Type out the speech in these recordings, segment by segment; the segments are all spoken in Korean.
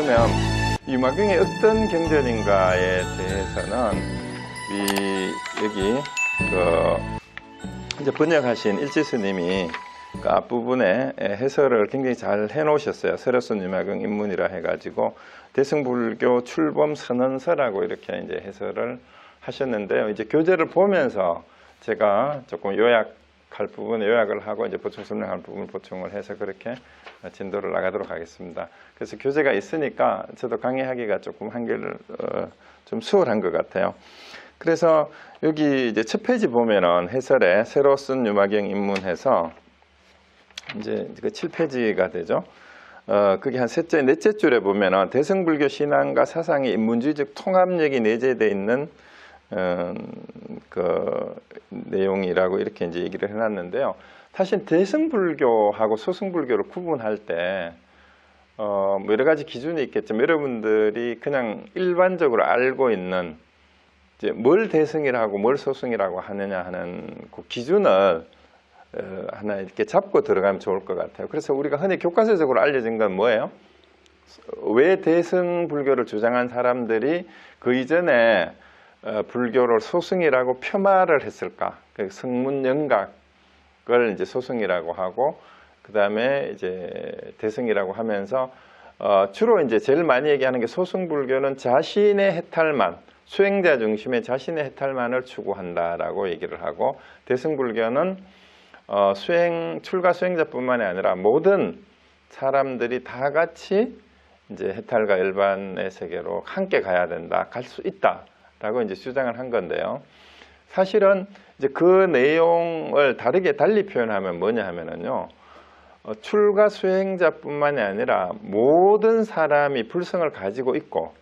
그러면 유마경이 어떤 경전인가에 대해서는 여기 이제 번역하신 일지스님이 그 앞부분에 해설을 굉장히 잘 해놓으셨어요. 설화순 유마경 입문이라 해가지고 대승불교 출범 선언서라고 이렇게 이제 해설을 하셨는데요. 이제 교재를 보면서 제가 조금 요약할 부분에 요약을 하고 이제 보충 설명할 부분 보충을 해서 그렇게 진도를 나가도록 하겠습니다. 그래서 교재가 있으니까 저도 강의하기가 조금 한결 좀 수월한 것 같아요. 그래서 여기 이제 첫 페이지 보면은 해설에 새로 쓴 유마경 입문해서 이제 그 7페이지가 되죠. 그게 한 넷째 줄에 보면은 대승불교 신앙과 사상의 인문주의적 통합력이 내재되어 있는 그 내용이라고 이렇게 이제 얘기를 해놨는데요. 사실 대승불교하고 소승불교를 구분할 때 뭐 여러 가지 기준이 있겠지만 여러분들이 그냥 일반적으로 알고 있는 이제 뭘 대승이라고 뭘 소승이라고 하느냐 하는 그 기준을 하나 이렇게 잡고 들어가면 좋을 것 같아요. 그래서 우리가 흔히 교과서적으로 알려진 건 뭐예요? 왜 대승불교를 주장한 사람들이 그 이전에 불교를 소승이라고 폄하를 했을까? 그 성문영각을 이제 소승이라고 하고, 그 다음에 이제 대승이라고 하면서 주로 이제 제일 많이 얘기하는 게 소승불교는 자신의 해탈만, 수행자 중심의 자신의 해탈만을 추구한다라고 얘기를 하고, 대승불교는 출가 수행자뿐만이 아니라 모든 사람들이 다 같이 이제 해탈과 열반의 세계로 함께 가야 된다, 갈 수 있다라고 이제 주장을 한 건데요. 사실은 이제 그 내용을 달리 표현하면 뭐냐 하면은요, 출가 수행자뿐만이 아니라 모든 사람이 불성을 가지고 있고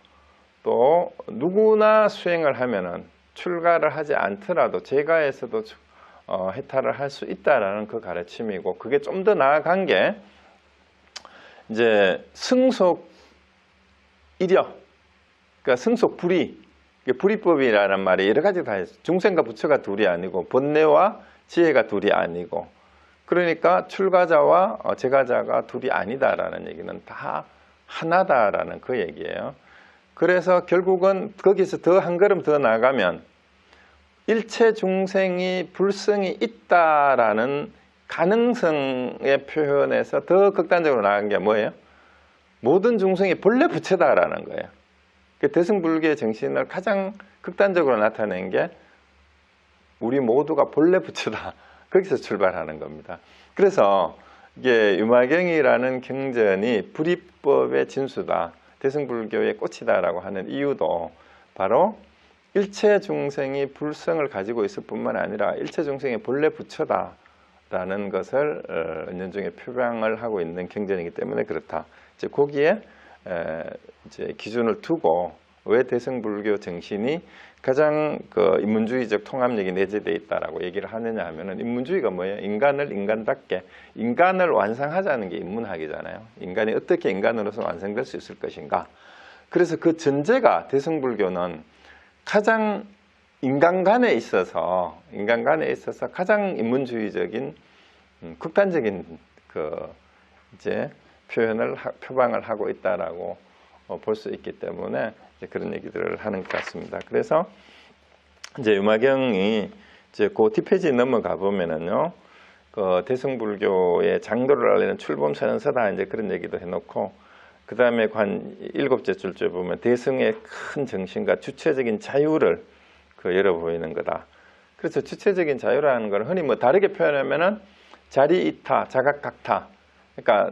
또 누구나 수행을 하면은 출가를 하지 않더라도 제가에서도 해탈을 할 수 있다라는 그 가르침이고, 그게 좀 더 나아간 게 이제 승속 이력, 그러니까 승속 불이, 불이법이라는 말이 여러 가지 다 있어요. 중생과 부처가 둘이 아니고 번뇌와 지혜가 둘이 아니고, 그러니까 출가자와 제가자가 둘이 아니다라는 얘기는 다 하나다라는 그 얘기예요. 그래서 결국은 거기서 더 한 걸음 더 나가면 일체 중생이 불성이 있다라는 가능성의 표현에서 더 극단적으로 나간 게 뭐예요? 모든 중생이 본래 부처다라는 거예요. 대승불교의 정신을 가장 극단적으로 나타낸 게 우리 모두가 본래 부처다. 거기서 출발하는 겁니다. 그래서 이게 유마경이라는 경전이 불이법의 진수다, 대승불교의 꽃이다라고 하는 이유도 바로 일체 중생이 불성을 가지고 있을 뿐만 아니라 일체 중생이 본래 부처다라는 것을 은연중에 표방을 하고 있는 경전이기 때문에 그렇다. 이제 거기에 이제 기준을 두고 왜 대승불교 정신이 가장 그 인문주의적 통합력이 내재되어 있다라고 얘기를 하느냐 하면은, 인문주의가 뭐예요? 인간을 인간답게, 인간을 완성하자는 게 인문학이잖아요. 인간이 어떻게 인간으로서 완성될 수 있을 것인가. 그래서 그 전제가 대승불교는 가장 인간관에 있어서 가장 인문주의적인 극단적인 그 이제 표방을 하고 있다라고 볼 수 있기 때문에 이제 그런 얘기들을 하는 것 같습니다. 그래서 이제 유마경이 이제 그 뒷페이지 넘어가 보면은요, 그 대승불교의 장도를 알리는 출범 선언서다 이제 그런 얘기도 해놓고, 그 다음에 한 7째 줄째 보면 대승의 큰 정신과 주체적인 자유를 열어 보이는 거다. 그래서 주체적인 자유라는 걸 흔히 뭐 다르게 표현하면은 자리이타, 자각각타. 그러니까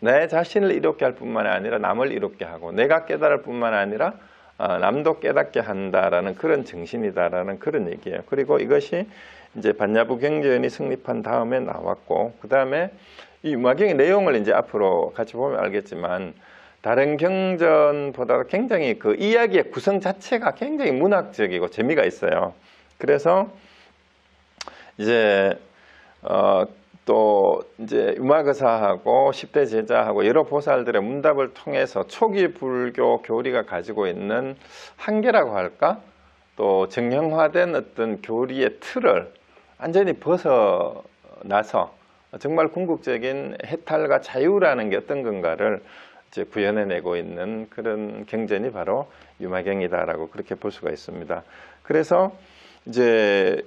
내 자신을 이롭게 할 뿐만 아니라 남을 이롭게 하고, 내가 깨달을 뿐만 아니라 남도 깨닫게 한다라는 그런 정신이다라는 그런 얘기예요. 그리고 이것이 이제 반야부 경전이 성립한 다음에 나왔고, 그 다음에 이 유마경의 내용을 이제 앞으로 같이 보면 알겠지만 다른 경전보다 굉장히 그 이야기의 구성 자체가 굉장히 문학적이고 재미가 있어요. 그래서 이제 또 이제 유마거사하고 10대 제자하고 여러 보살들의 문답을 통해서 초기 불교 교리가 가지고 있는 한계라고 할까? 또 정형화된 어떤 교리의 틀을 완전히 벗어나서 정말 궁극적인 해탈과 자유라는 게 어떤 건가를 이제 구현해내고 있는 그런 경전이 바로 유마경이다라고 그렇게 볼 수가 있습니다. 그래서 이제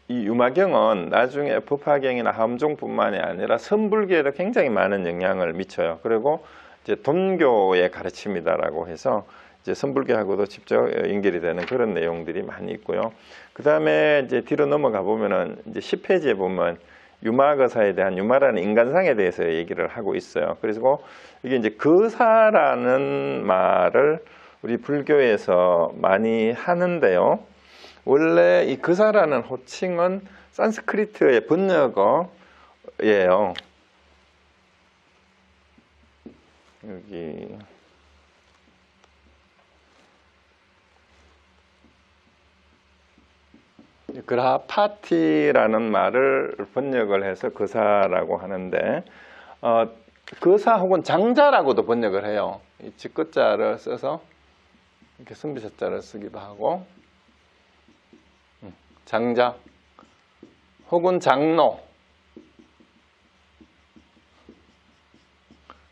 이 유마경은 나중에 법화경이나 함종뿐만이 아니라 선불교에도 굉장히 많은 영향을 미쳐요. 그리고 이제 돈교의 가르침이다라고 해서 이제 선불교하고도 직접 연결이 되는 그런 내용들이 많이 있고요. 그 다음에 이제 뒤로 넘어가 보면은 이제 10페이지에 보면 유마거사에 대한 유마라는 인간상에 대해서 얘기를 하고 있어요. 그리고 이게 이제 거사라는 말을 우리 불교에서 많이 하는데요. 원래 이 거사라는 호칭은 산스크리트의 번역어예요. 여기 그라파티라는 말을 번역을 해서 거사라고 하는데 거사 혹은 장자라고도 번역을 해요. 이 직거자를 써서 이렇게 선비사자를 쓰기도 하고 장자 혹은 장로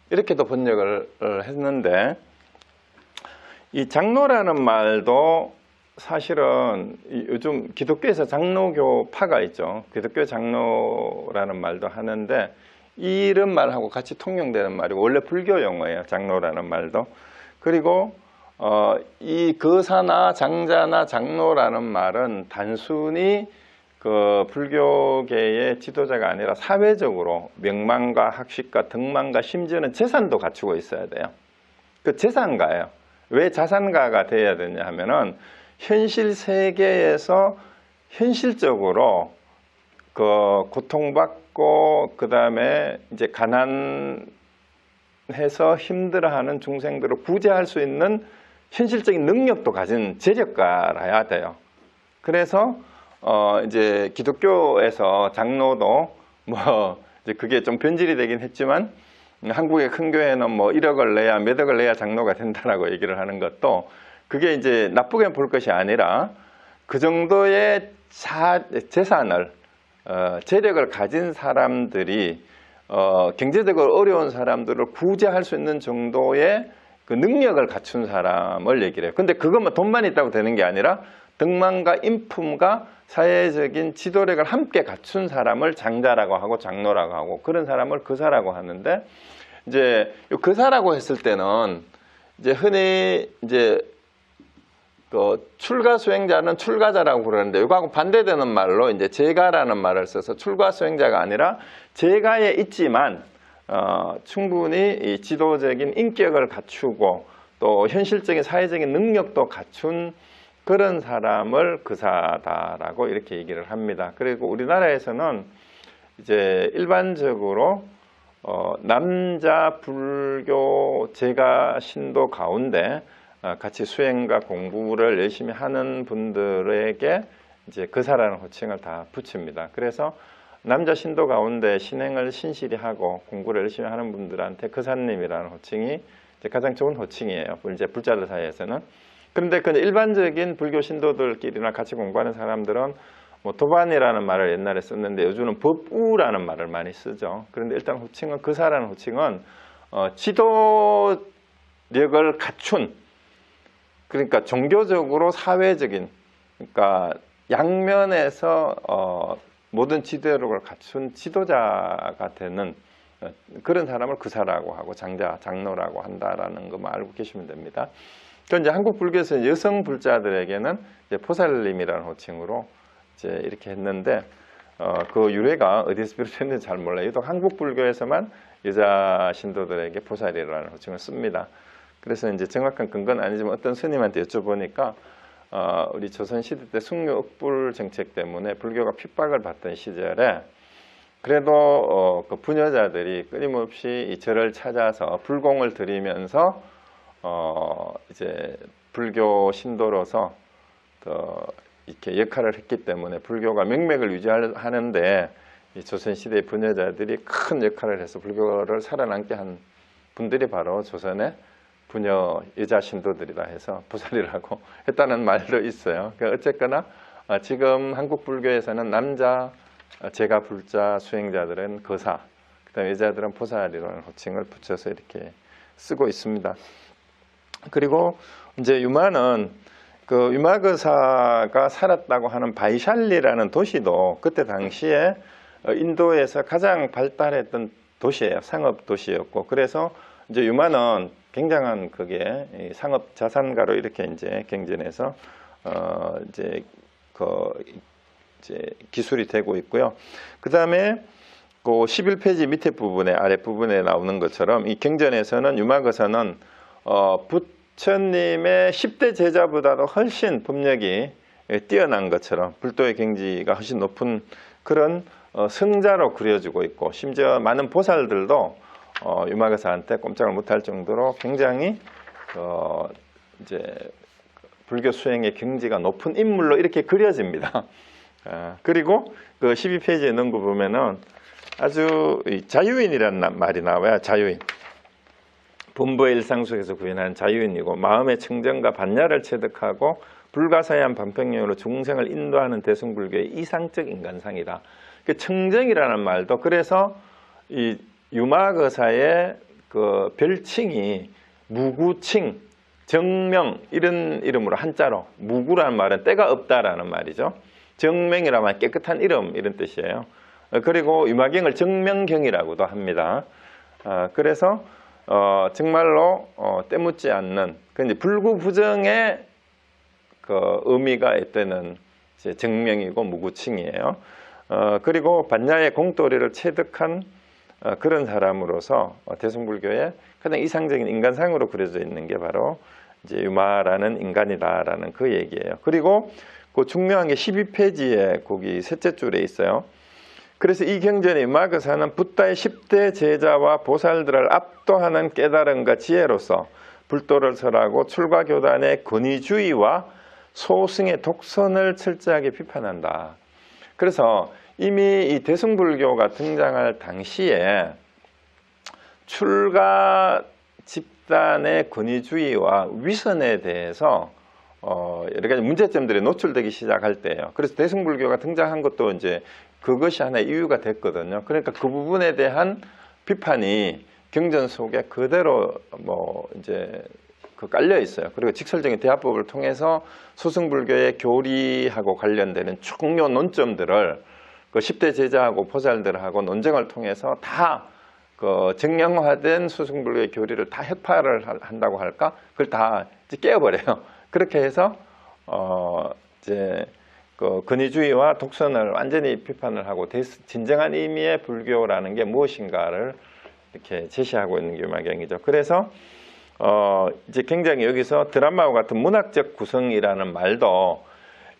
이렇게도 번역을 했는데 이 장로라는 말도 사실은 요즘 기독교에서 장로교파가 있죠. 기독교 장로라는 말도 하는데 이런 말하고 같이 통용되는 말이고 원래 불교 용어예요. 장로라는 말도. 그리고 이 거사나 장자나 장로라는 말은 단순히 그 불교계의 지도자가 아니라 사회적으로 명망과 학식과 덕망과 심지어는 재산도 갖추고 있어야 돼요. 그 재산가예요. 왜 자산가가 돼야 되냐 하면은 현실 세계에서 현실적으로 그 고통받고 그 다음에 이제 가난해서 힘들어하는 중생들을 구제할 수 있는 현실적인 능력도 가진 재력가라야 돼요. 그래서 이제 기독교에서 장로도 뭐 이제 그게 좀 변질이 되긴 했지만 한국의 큰 교회는 뭐 1억을 내야 몇 억을 내야 장로가 된다라고 얘기를 하는 것도 그게 이제 나쁘게 볼 것이 아니라 그 정도의 재산을 재력을 가진 사람들이 경제적으로 어려운 사람들을 구제할 수 있는 정도의 그 능력을 갖춘 사람을 얘기를 해요. 근데 그것만 돈만 있다고 되는 게 아니라 덕망과 인품과 사회적인 지도력을 함께 갖춘 사람을 장자라고 하고 장로라고 하고 그런 사람을 거사라고 하는데 이제 거사라고 했을 때는 이제 흔히 이제 그 출가 수행자는 출가자라고 그러는데 이거하고 반대되는 말로 이제 제가라는 말을 써서 출가 수행자가 아니라 제가에 있지만 충분히 이 지도적인 인격을 갖추고 또 현실적인 사회적인 능력도 갖춘 그런 사람을 거사다라고 이렇게 얘기를 합니다. 그리고 우리나라에서는 이제 일반적으로 남자 불교 제가 신도 가운데 같이 수행과 공부를 열심히 하는 분들에게 이제 거사라는 호칭을 다 붙입니다. 그래서 남자 신도 가운데 신행을 신실히 하고 공부를 열심히 하는 분들한테 거사님이라는 호칭이 이제 가장 좋은 호칭이에요. 이제 불자들 사이에서는. 그런데 그 일반적인 불교 신도들끼리나 같이 공부하는 사람들은 뭐 도반이라는 말을 옛날에 썼는데 요즘은 법우라는 말을 많이 쓰죠. 그런데 일단 호칭은 거사라는 호칭은 지도력을 갖춘 그러니까 종교적으로 사회적인 그러니까 양면에서 모든 지도력을 갖춘 지도자가 되는 그런 사람을 거사라고 하고 장자, 장로라고 한다라는 것만 알고 계시면 됩니다. 그런데 이제 한국 불교에서 여성 불자들에게는 이제 보살님이라는 호칭으로 이제 이렇게 했는데 그 유래가 어디서 비롯했는지 잘 몰라요. 유독 한국 불교에서만 여자 신도들에게 보살이라는 호칭을 씁니다. 그래서 이제 정확한 근거는 아니지만 어떤 스님한테 여쭤보니까 우리 조선시대 때 숭유억불 정책 때문에 불교가 핍박을 받던 시절에 그래도 그 부녀자들이 끊임없이 이 절을 찾아서 불공을 드리면서 이제 불교 신도로서 더 이렇게 역할을 했기 때문에 불교가 명맥을 유지하는데 이 조선시대의 부녀자들이 큰 역할을 해서 불교를 살아남게 한 분들이 바로 조선의 부녀 여자 신도들이라 해서 보살이라고 했다는 말도 있어요. 그러니까 어쨌거나 지금 한국 불교에서는 남자 제가 불자 수행자들은 거사, 그다음에 여자들은 보살이라는 호칭을 붙여서 이렇게 쓰고 있습니다. 그리고 이제 유마는 그 유마거사가 살았다고 하는 바이샬리라는 도시도 그때 당시에 인도에서 가장 발달했던 도시예요. 상업 도시였고, 그래서 이제 유마는 굉장한 그게 상업 자산가로 이렇게 이제 경전해서 이제 기술이 되고 있고요. 그 다음에 그 11페이지 밑에 부분에 아랫 부분에 나오는 것처럼 이 경전에서는 유마거사는 부처님의 10대 제자보다도 훨씬 법력이 뛰어난 것처럼 불도의 경지가 훨씬 높은 그런 승자로 그려지고 있고, 심지어 많은 보살들도 유마거사한테 꼼짝을 못할 정도로 굉장히 이제 불교 수행의 경지가 높은 인물로 이렇게 그려집니다. 그리고 그 12페이지에 넣은 거 보면은 아주 자유인이라는 말이 나와요. 자유인. 본보의 일상 속에서 구현한 자유인이고, 마음의 청정과 반야를 체득하고 불가사의한 반평령으로 중생을 인도하는 대승불교의 이상적 인간상이다. 그 청정이라는 말도 그래서 이 유마거사의 그 별칭이 무구칭, 정명 이런 이름으로 한자로, 무구라는 말은 때가 없다라는 말이죠. 정명이라는 말 깨끗한 이름 이런 뜻이에요. 그리고 유마경을 정명경이라고도 합니다. 그래서 정말로 때묻지 않는 그 불구부정의 그 의미가 있다는 정명이고 무구칭이에요. 그리고 반야의 공도리를 체득한 그런 사람으로서 대승불교의 가장 이상적인 인간상으로 그려져 있는 게 바로 이제 유마라는 인간이다라는 그 얘기예요. 그리고 그 중요한 게 12페이지에 거기 셋째 줄에 있어요. 그래서 이 경전의 유마거사는 붓다의 10대 제자와 보살들을 압도하는 깨달음과 지혜로서 불도를 설하고 출가교단의 권위주의와 소승의 독선을 철저하게 비판한다. 그래서 이미 이 대승불교가 등장할 당시에 출가 집단의 권위주의와 위선에 대해서 여러 가지 문제점들이 노출되기 시작할 때예요. 그래서 대승불교가 등장한 것도 이제 그것이 하나의 이유가 됐거든요. 그러니까 그 부분에 대한 비판이 경전 속에 그대로 이제 깔려 있어요. 그리고 직설적인 대화법을 통해서 소승불교의 교리하고 관련되는 중요 논점들을 그 10대 제자하고 보살들하고 논쟁을 통해서 다 그 정량화된 소승불교의 교리를 다 혁파를 한다고 할까? 그걸 다 깨어버려요. 그렇게 해서 이제 그 권위주의와 독선을 완전히 비판을 하고 진정한 의미의 불교라는 게 무엇인가를 이렇게 제시하고 있는 게 유마경이죠. 그래서 이제 굉장히 여기서 드라마와 같은 문학적 구성이라는 말도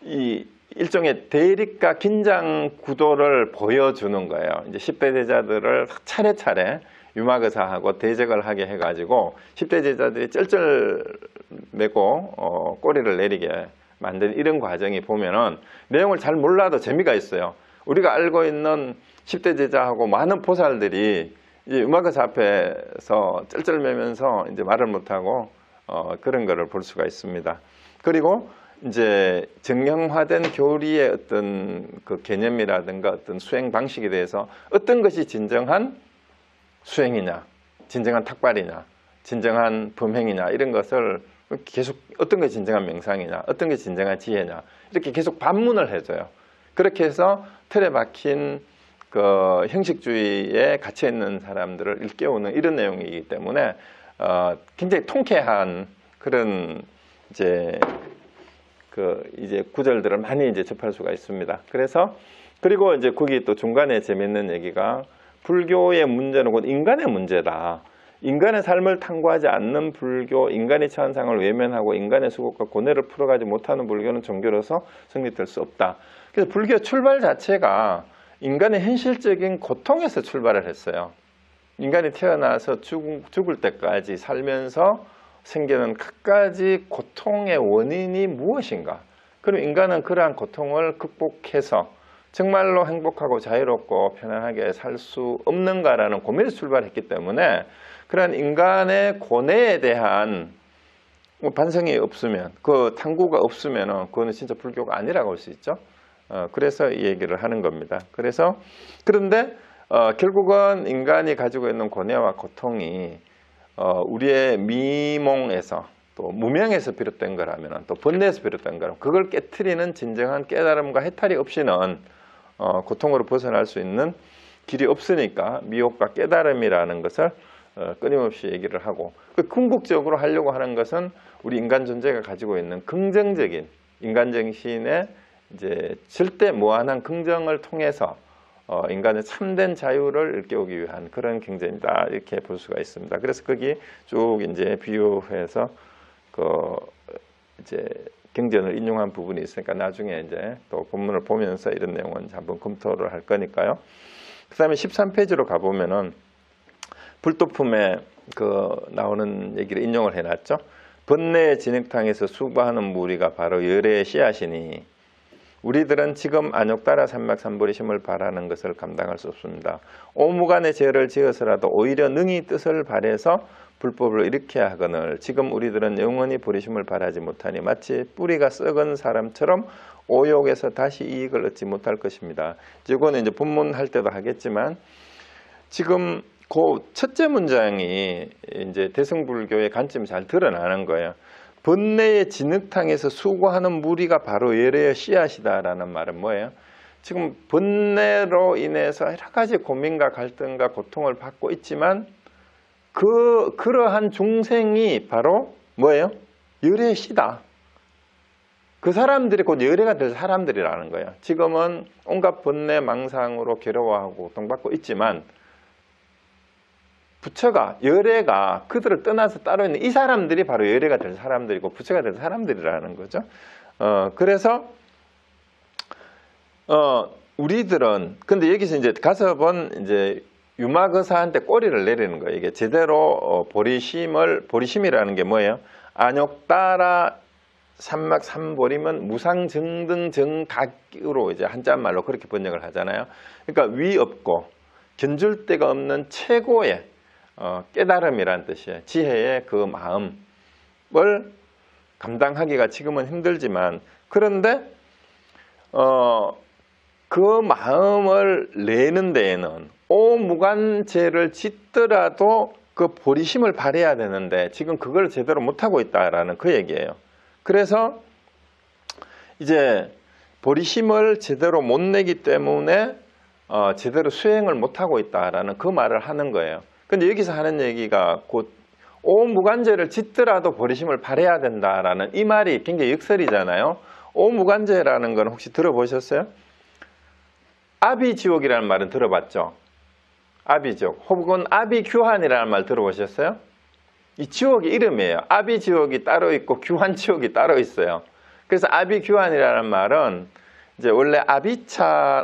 이 일종의 대립과 긴장 구도를 보여주는 거예요. 이제 10대 제자들을 차례차례 유마거사하고 대적을 하게 해가지고 10대 제자들이 쩔쩔매고 꼬리를 내리게 만든 이런 과정이 보면은 내용을 잘 몰라도 재미가 있어요. 우리가 알고 있는 10대 제자하고 많은 보살들이 이제 유마거사 앞에서 쩔쩔매면서 이제 말을 못하고 그런 거를 볼 수가 있습니다. 그리고 이제 정형화된 교리의 어떤 그 개념이라든가 어떤 수행 방식에 대해서 어떤 것이 진정한 수행이냐, 진정한 탁발이냐, 진정한 범행이냐 이런 것을 계속 어떤 게 진정한 명상이냐, 어떤 게 진정한 지혜냐 이렇게 계속 반문을 해줘요. 그렇게 해서 틀에 박힌 그 형식주의에 갇혀 있는 사람들을 일깨우는 이런 내용이기 때문에 굉장히 통쾌한 그런 이제 구절들을 많이 이제 접할 수가 있습니다. 그리고 이제 거기 또 중간에 재밌는 얘기가 불교의 문제는 곧 인간의 문제다. 인간의 삶을 탐구하지 않는 불교, 인간의 처한상을 외면하고 인간의 수고과 고뇌를 풀어가지 못하는 불교는 종교로서 성립될 수 없다. 그래서 불교 출발 자체가 인간의 현실적인 고통에서 출발을 했어요. 인간이 태어나서 죽을 때까지 살면서 생기는 갖가지 고통의 원인이 무엇인가? 그럼 인간은 그러한 고통을 극복해서 정말로 행복하고 자유롭고 편안하게 살 수 없는가라는 고민에서 출발했기 때문에 그러한 인간의 고뇌에 대한 반성이 없으면, 그 탐구가 없으면 그거는 진짜 불교가 아니라고 할 수 있죠. 그래서 이 얘기를 하는 겁니다. 그런데 결국은 인간이 가지고 있는 고뇌와 고통이 우리의 미몽에서 또 무명에서 비롯된 거라면 또 번뇌에서 비롯된 거라면 그걸 깨트리는 진정한 깨달음과 해탈이 없이는 고통으로 벗어날 수 있는 길이 없으니까 미혹과 깨달음이라는 것을 끊임없이 얘기를 하고, 궁극적으로 하려고 하는 것은 우리 인간 존재가 가지고 있는 긍정적인 인간 정신의 이제 절대 무한한 긍정을 통해서 인간의 참된 자유를 일깨우기 위한 그런 경전이다, 이렇게 볼 수가 있습니다. 그래서 거기 쭉 이제 비유해서 이제 경전을 인용한 부분이 있으니까 나중에 이제 또 본문을 보면서 이런 내용은 한번 검토를 할 거니까요. 그 다음에 13페이지로 가보면은 불도품에 나오는 얘기를 인용을 해놨죠. 번뇌의 진흙탕에서 수거하는 무리가 바로 열애의 씨앗이니 우리들은 지금 안욕따라 삼막삼보리심을 바라는 것을 감당할 수 없습니다. 오무간의 죄를 지어서라도 오히려 능히 뜻을 발해서 불법을 일으켜야 하거늘 지금 우리들은 영원히 보리심을 바라지 못하니 마치 뿌리가 썩은 사람처럼 오욕에서 다시 이익을 얻지 못할 것입니다. 이거는 이제 본문할 때도 하겠지만 지금 그 첫째 문장이 이제 대승불교의 관점이 잘 드러나는 거예요. 번뇌의 진흙탕에서 수고하는 무리가 바로 열애의 씨앗이다라는 말은 뭐예요? 지금 번뇌로 인해서 여러 가지 고민과 갈등과 고통을 받고 있지만 그러한 중생이 바로 뭐예요? 열애의 씨다. 그 사람들이 곧 열애가 될 사람들이라는 거예요. 지금은 온갖 번뇌 망상으로 괴로워하고 고통받고 있지만 부처가 열애가 그들을 떠나서 따로 있는 이 사람들이 바로 열애가 될 사람들이고 부처가 될 사람들이라는 거죠. 그래서 우리들은 근데 여기서 이제 가섭은 이제 유마거사한테 꼬리를 내리는 거예요. 이게 제대로 보리심이라는 게 뭐예요? 안욕따라 삼막삼보림은 무상정등정각으로 이제 한자말로 그렇게 번역을 하잖아요. 그러니까 위 없고 견줄 데가 없는 최고의 깨달음이란 뜻이에요. 지혜의 그 마음을 감당하기가 지금은 힘들지만 그런데 그 마음을 내는 데에는 오무간죄를 짓더라도 그 보리심을 발해야 되는데 지금 그걸 제대로 못하고 있다라는 그 얘기예요. 그래서 이제 보리심을 제대로 못 내기 때문에 제대로 수행을 못하고 있다라는 그 말을 하는 거예요. 근데 여기서 하는 얘기가 곧 오무간죄를 짓더라도 보리심을 발해야 된다라는 이 말이 굉장히 역설이잖아요. 오무간죄라는 건 혹시 들어보셨어요? 아비지옥이라는 말은 들어봤죠? 아비지옥 혹은 아비규환이라는 말 들어보셨어요? 이 지옥의 이름이에요. 아비지옥이 따로 있고 규환지옥이 따로 있어요. 그래서 아비규환이라는 말은 이제 원래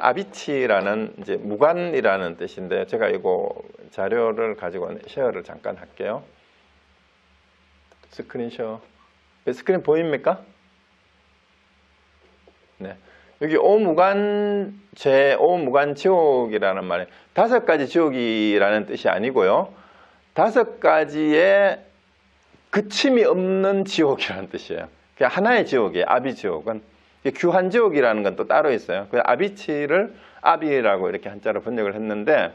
아비치라는 이제 무관이라는 뜻인데 제가 이거 자료를 가지고 쉐어를 잠깐 할게요. 스크린 보입니까? 네. 여기 오무간죄, 오무간지옥이라는 말이 5가지 지옥이라는 뜻이 아니고요. 5가지의 그침이 없는 지옥이라는 뜻이에요. 그냥 하나의 지옥이에요. 아비지옥은. 규환지옥이라는 건 또 따로 있어요. 그 아비치를 아비라고 이렇게 한자로 번역을 했는데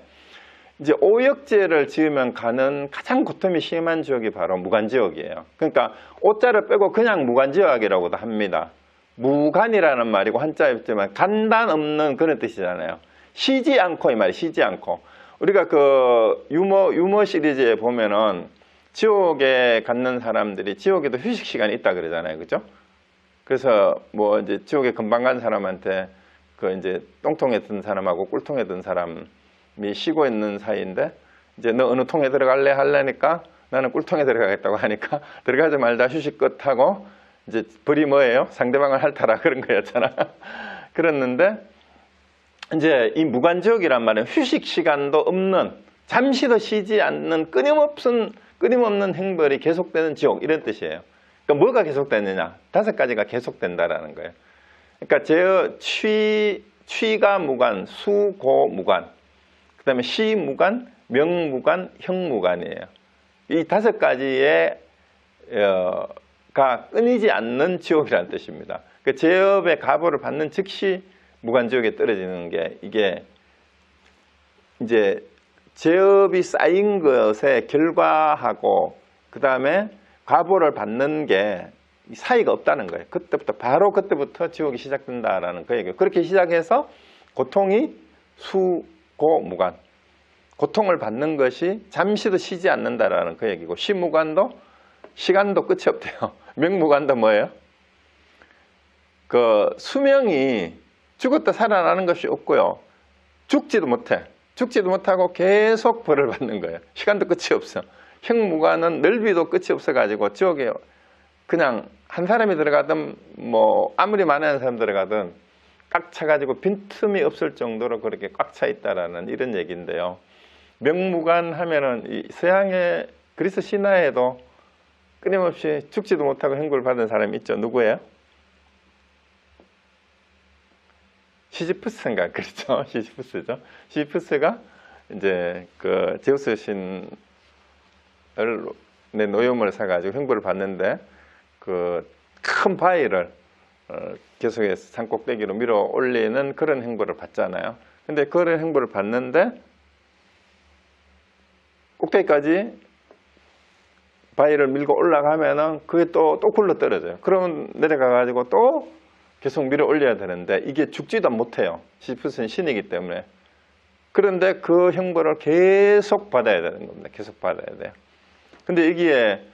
이제 오역죄를 지으면 가는 가장 고통이 심한 지옥이 바로 무간지옥이에요. 그러니까 오자를 빼고 그냥 무간지옥이라고도 합니다. 무간이라는 말이고 한자였지만 간단 없는 그런 뜻이잖아요. 쉬지 않고 이 말이 쉬지 않고 우리가 그 유머 시리즈에 보면은 지옥에 갔는 사람들이 지옥에도 휴식 시간이 있다 그러잖아요, 그죠? 그래서 뭐 이제 지옥에 금방 간 사람한테 그 이제 똥통에 든 사람하고 꿀통에 든 사람이 쉬고 있는 사이인데 이제 너 어느 통에 들어갈래 하려니까 나는 꿀통에 들어가겠다고 하니까 들어가지 말자 휴식 끝하고 이제 벌이 뭐예요? 상대방을 핥아라 그런 거였잖아. 그랬는데 이제 이 무간지옥이란 말은 휴식 시간도 없는 잠시도 쉬지 않는 끊임없는 행벌이 계속되는 지옥 이런 뜻이에요. 그러니까 뭐가 계속되느냐? 5가지가 계속된다라는 거예요. 그러니까 취가 무간, 수고 무간, 그 다음에 시 무간, 명 무간, 형 무간이에요. 이 5가지의 가 끊이지 않는 지옥이라는 뜻입니다. 그 제업의 가보를 받는 즉시 무간지옥에 떨어지는 게 이게 이제 죄업이 쌓인 것의 결과하고 그 다음에 과보를 받는 게 사이가 없다는 거예요. 바로 그때부터 지옥이 시작된다라는 그 얘기예요. 그렇게 시작해서 고통이 수고무관, 고통을 받는 것이 잠시도 쉬지 않는다라는 그 얘기고, 시무관도 시간도 끝이 없대요. 명무관도 뭐예요? 그 수명이 죽었다 살아나는 것이 없고요. 죽지도 못해. 죽지도 못하고 계속 벌을 받는 거예요. 시간도 끝이 없어. 형무관은 넓이도 끝이 없어가지고 지옥에 그냥 한 사람이 들어가든 뭐 아무리 많은 사람 들어가든 꽉 차가지고 빈틈이 없을 정도로 그렇게 꽉 차 있다라는 이런 얘기인데요. 명무관 하면은 이 서양의 그리스 신화에도 끊임없이 죽지도 못하고 형벌 받은 사람이 있죠. 누구예요? 시지프스인가 그렇죠. 시지프스죠. 시지프스가 이제 그 제우스 신의 노여움을 사가지고 형벌을 받는데 그 큰 바위를 계속해서 산 꼭대기로 밀어 올리는 그런 형벌을 받잖아요. 근데 그런 형벌을 받는데 꼭대기까지 바위를 밀고 올라가면은 그게 또 굴러 떨어져요. 그러면 내려가가지고 또 계속 밀어 올려야 되는데 이게 죽지도 못해요. 시지프스는 신이기 때문에. 그런데 그 형벌을 계속 받아야 되는 겁니다. 계속 받아야 돼요. 근데 여기에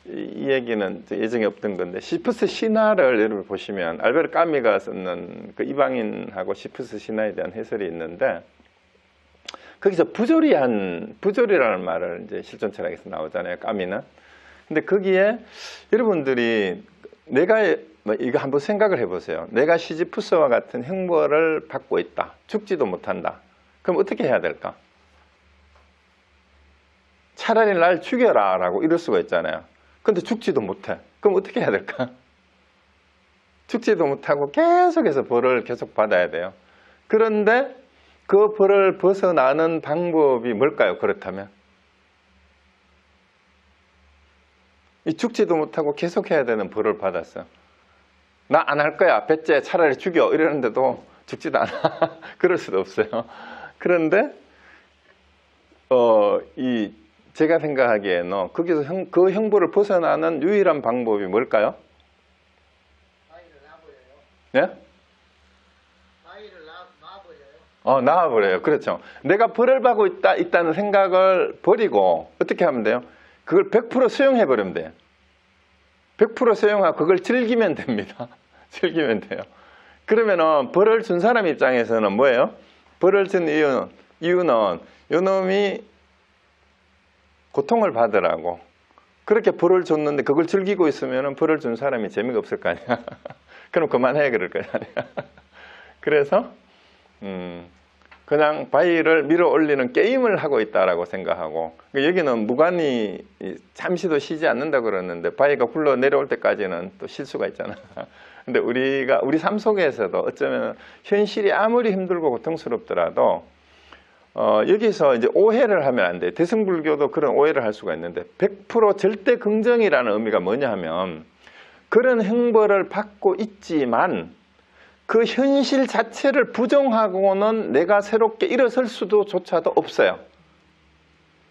이 얘기는 예정에 없던 건데, 시지프스 신화를 여러분 보시면 알베르 까미가 쓰는 그 이방인하고 시지프스 신화에 대한 해설이 있는데, 거기서 부조리라는 말을 이제 실존 철학에서 나오잖아요. 까미는. 근데 거기에 여러분들이 이거 한번 생각을 해보세요. 내가 시지프스와 같은 형벌을 받고 있다. 죽지도 못한다. 그럼 어떻게 해야 될까? 차라리 날 죽여라 라고 이럴 수가 있잖아요. 근데 죽지도 못해. 그럼 어떻게 해야 될까? 죽지도 못하고 계속해서 벌을 계속 받아야 돼요. 그런데 그 벌을 벗어나는 방법이 뭘까요? 그렇다면 이 죽지도 못하고 계속해야 되는 벌을 받았어. 나 안 할 거야. 배째 차라리 죽여. 이러는데도 죽지도 않아. 그럴 수도 없어요. 그런데 제가 생각하기에는 거기서 그 형벌을 벗어나는 유일한 방법이 뭘까요? 바위를 놔버려요. 네? 바위를 놔버려요. 놔버려요. 그렇죠. 내가 벌을 받고 있다는 생각을 버리고 어떻게 하면 돼요? 그걸 100% 수용해버리면 돼요. 100% 수용하고 그걸 즐기면 됩니다. 즐기면 돼요. 그러면은 벌을 준 사람 입장에서는 뭐예요? 벌을 준 이유는 요놈이 고통을 받으라고 그렇게 벌을 줬는데 그걸 즐기고 있으면 벌을 준 사람이 재미가 없을 거 아니야. 그럼 그만해 그럴 거 아니야. 그래서 그냥 바위를 밀어 올리는 게임을 하고 있다라고 생각하고, 여기는 무관이 잠시도 쉬지 않는다 그러는데 바위가 굴러 내려올 때까지는 또 쉴 수가 있잖아. 근데 우리 삶 속에서도 어쩌면 현실이 아무리 힘들고 고통스럽더라도 여기서 이제 오해를 하면 안 돼요. 대승불교도 그런 오해를 할 수가 있는데 100% 절대 긍정이라는 의미가 뭐냐 하면, 그런 형벌을 받고 있지만 그 현실 자체를 부정하고는 내가 새롭게 일어설 수도조차도 없어요.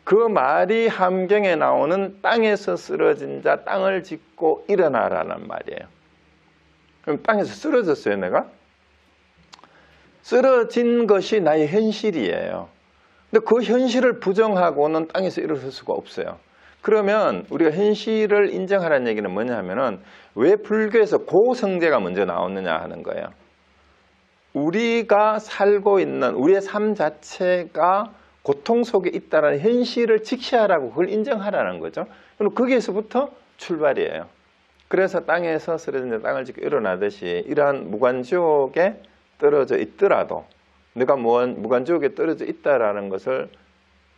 그 말이 함경에 나오는 땅에서 쓰러진 자 땅을 짚고 일어나라는 말이에요. 그럼 땅에서 쓰러졌어요, 내가? 쓰러진 것이 나의 현실이에요. 근데 그 현실을 부정하고는 땅에서 일어설 수가 없어요. 그러면 우리가 현실을 인정하라는 얘기는 뭐냐 하면은, 왜 불교에서 고성제가 먼저 나오느냐 하는 거예요. 우리가 살고 있는 우리의 삶 자체가 고통 속에 있다는 현실을 직시하라고 그걸 인정하라는 거죠. 그럼 거기에서부터 출발이에요. 그래서 땅에서 쓰러진 땅을 짚고 일어나듯이 이러한 무관지옥에 떨어져 있더라도 내가 무관지옥에 떨어져 있다라는 것을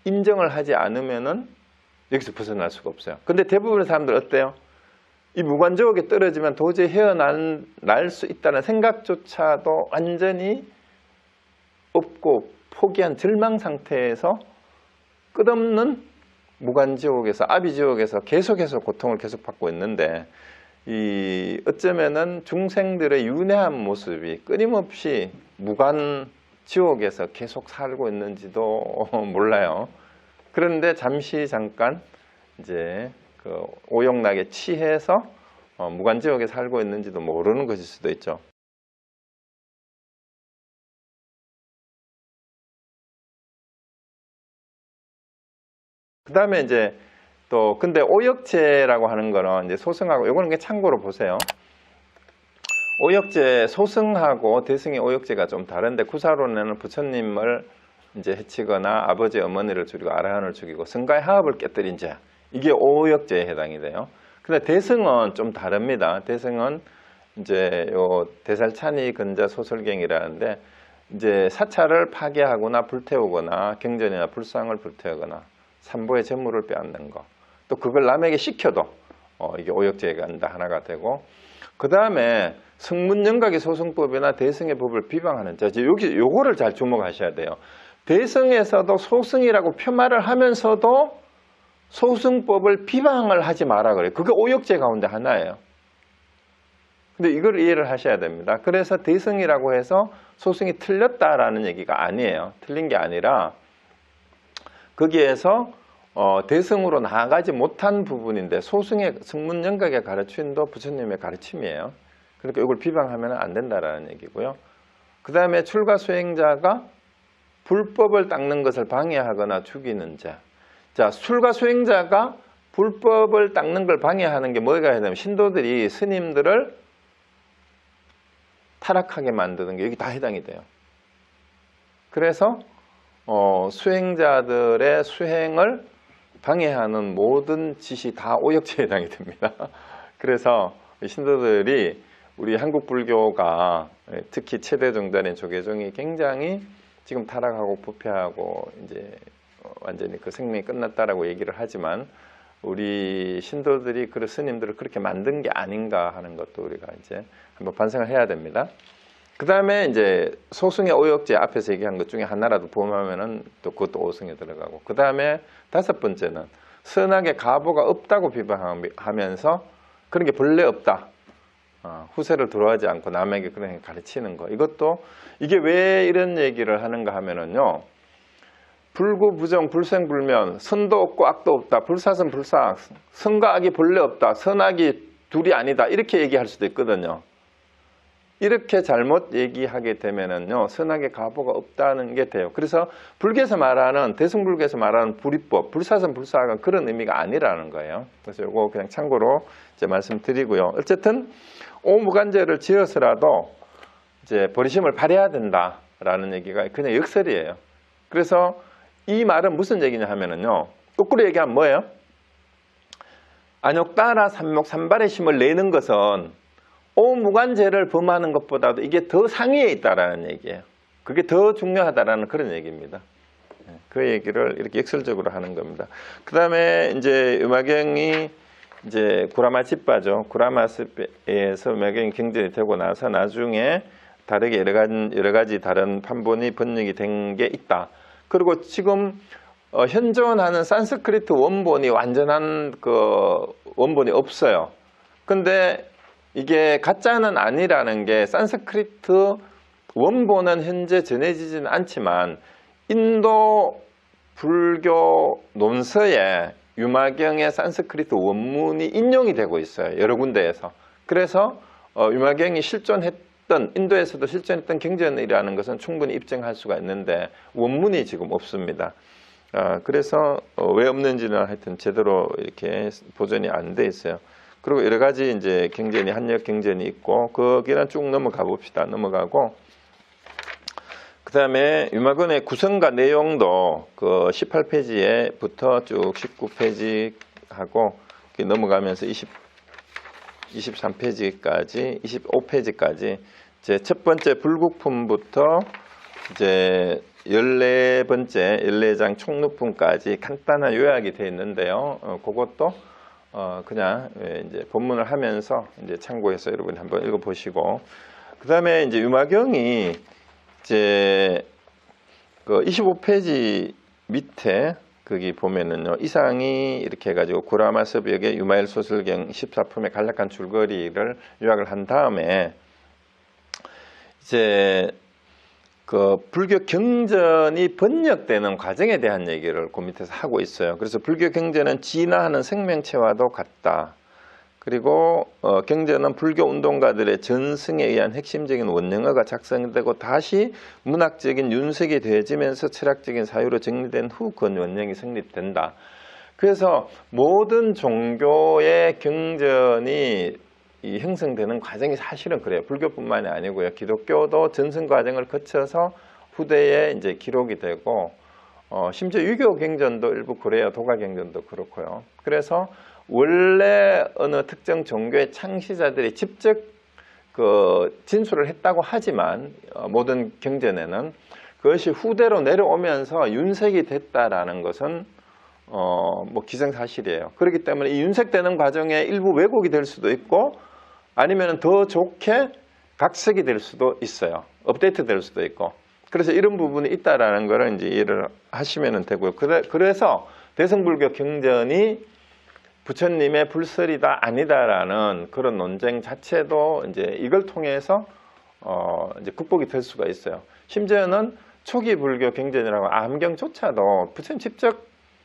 인정을 하지 않으면은 여기서 벗어날 수가 없어요. 근데 대부분의 사람들 어때요? 이 무관지옥에 떨어지면 도저히 헤어날 수 있다는 생각조차도 완전히 없고 포기한 절망 상태에서 끝없는 무관지옥에서, 아비지옥에서 계속해서 고통을 계속 받고 있는데, 어쩌면은 중생들의 윤회한 모습이 끊임없이 무관 지옥에서 계속 살고 있는지도 몰라요. 그런데 잠깐 이제 그 오욕락에 취해서 무간지옥에 살고 있는지도 모르는 것일 수도 있죠. 그 다음에 이제 또 근데 오역제라고 하는 거는 이제 소승하고 요거는 그냥 참고로 보세요. 오역제 소승하고 대승의 오역제가 좀 다른데 구사론에는 부처님을 이제 해치거나 아버지 어머니를 죽이고 아라한을 죽이고 성가의 하업을 깨뜨린 죄, 이게 오역제에 해당이 돼요. 근데 대승은 좀 다릅니다. 대승은 이제 요 대살찬이 근자 소설경이라는데 이제 사찰을 파괴하거나 불태우거나 경전이나 불상을 불태우거나 산보의 재물을 빼앗는 거, 또 그걸 남에게 시켜도 이게 오역제가 하나가 되고, 그 다음에 성문영각의 소승법이나 대승의 법을 비방하는 자, 여기 요거를 잘 주목하셔야 돼요. 대승에서도 소승이라고 표말을 하면서도 소승법을 비방을 하지 마라 그래요. 그게 오역제 가운데 하나예요. 근데 이걸 이해를 하셔야 됩니다. 그래서 대승이라고 해서 소승이 틀렸다라는 얘기가 아니에요. 틀린 게 아니라 거기에서 대승으로 나아가지 못한 부분인데 소승의 성문영각의 가르침도 부처님의 가르침이에요. 그러니까 이걸 비방하면 안 된다라는 얘기고요. 그 다음에 출가 수행자가 불법을 닦는 것을 방해하거나 죽이는 자. 자, 출가 수행자가 불법을 닦는 걸 방해하는 게 뭐가 해야 되냐면 신도들이 스님들을 타락하게 만드는 게 여기 다 해당이 돼요. 그래서 수행자들의 수행을 방해하는 모든 짓이 다 오역제에 해당이 됩니다. 그래서 신도들이 우리 한국 불교가 특히 최대 정단인 조계종이 굉장히 지금 타락하고 부패하고 이제 완전히 그 생명이 끝났다라고 얘기를 하지만 우리 신도들이 그 스님들을 그렇게 만든 게 아닌가 하는 것도 우리가 이제 한번 반성을 해야 됩니다. 그 다음에 이제 소승의 오역제 앞에서 얘기한 것 중에 하나라도 범하면은 또 그것도 오승에 들어가고, 그 다음에 다섯 번째는 선악의 가보가 없다고 비방하면서 그런 게 본래 없다. 후세를 들어하지 않고 남에게 그런 가르치는 거. 이것도 이게 왜 이런 얘기를 하는가 하면은요. 불구, 부정, 불생, 불면, 선도 없고 악도 없다. 불사선, 불사악. 선과 악이 본래 없다. 선악이 둘이 아니다. 이렇게 얘기할 수도 있거든요. 이렇게 잘못 얘기하게 되면은요, 선악의 가보가 없다는 게 돼요. 그래서 불교에서 말하는, 대승불교에서 말하는 불이법, 불사선, 불사악은 그런 의미가 아니라는 거예요. 그래서 이거 그냥 참고로 이제 말씀드리고요. 어쨌든, 오무간제를 지어서라도 이제 버리심을 발해야 된다라는 얘기가 그냥 역설이에요. 그래서 이 말은 무슨 얘기냐 하면은요, 거꾸로 얘기하면 뭐예요? 안욕따라 삼목 삼발의 심을 내는 것은 오무간제를 범하는 것보다도 이게 더 상위에 있다라는 얘기예요. 그게 더 중요하다라는 그런 얘기입니다. 그 얘기를 이렇게 역설적으로 하는 겁니다. 그 다음에 이제 음화경이 이제 구라마집바죠. 구라마집에서 음화경이 경전이 되고 나서 나중에 다르게 여러 가지 다른 판본이 번역이 된 게 있다. 그리고 지금 현존하는 산스크리트 원본이 완전한 그 원본이 없어요. 근데 이게 가짜는 아니라는 게 산스크리트 원본은 현재 전해지지는 않지만 인도 불교 논서에 유마경의 산스크리트 원문이 인용이 되고 있어요. 여러 군데에서. 그래서 유마경이 실존했던, 인도에서도 실존했던 경전이라는 것은 충분히 입증할 수가 있는데 원문이 지금 없습니다. 그래서 왜 없는지는 하여튼 제대로 이렇게 보존이 안 돼 있어요. 그리고 여러 가지 이제 경전이, 한역 경전이 있고, 거기는 쭉 넘어가 봅시다. 넘어가고, 그 다음에 유마근의 구성과 내용도 그 18페이지에부터 쭉 19페이지하고 넘어가면서 23페이지까지, 25페이지까지 이제 첫 번째 불국품부터 이제 14번째, 14장 총루품까지 간단한 요약이 되어 있는데요. 그것도 그냥 이제 본문을 하면서 이제 참고해서 여러분이 한번 읽어보시고, 그 다음에 이제 유마경이 이제 그 25페이지 밑에 거기 보면은요, 이상이 이렇게 해가지고 구라마섭역의 유마일 소설경 14품의 간략한 줄거리를 요약을 한 다음에 이제 그 불교 경전이 번역되는 과정에 대한 얘기를 그 밑에서 하고 있어요. 그래서 불교 경전은 진화하는 생명체와도 같다. 그리고 경전은 불교 운동가들의 전승에 의한 핵심적인 원령어가 작성되고 다시 문학적인 윤색이 되어지면서 철학적인 사유로 정리된 후 그 원령이 성립된다. 그래서 모든 종교의 경전이 이 형성되는 과정이 사실은 그래요. 불교뿐만이 아니고요. 기독교도 전승 과정을 거쳐서 후대에 이제 기록이 되고, 심지어 유교 경전도 일부 그래요. 도가 경전도 그렇고요. 그래서 원래 어느 특정 종교의 창시자들이 직접 그 진술을 했다고 하지만 모든 경전에는 그것이 후대로 내려오면서 윤색이 됐다라는 것은 뭐 기정사실이에요. 그렇기 때문에 이 윤색되는 과정에 일부 왜곡이 될 수도 있고 아니면 더 좋게 각색이 될 수도 있어요. 업데이트 될 수도 있고. 그래서 이런 부분이 있다라는 거를 이제 이해를 하시면 되고요. 그래서 대승불교 경전이 부처님의 불설이다 아니다라는 그런 논쟁 자체도 이제 이걸 통해서 이제 극복이 될 수가 있어요. 심지어는 초기 불교 경전이라고 암경조차도 부처님 직접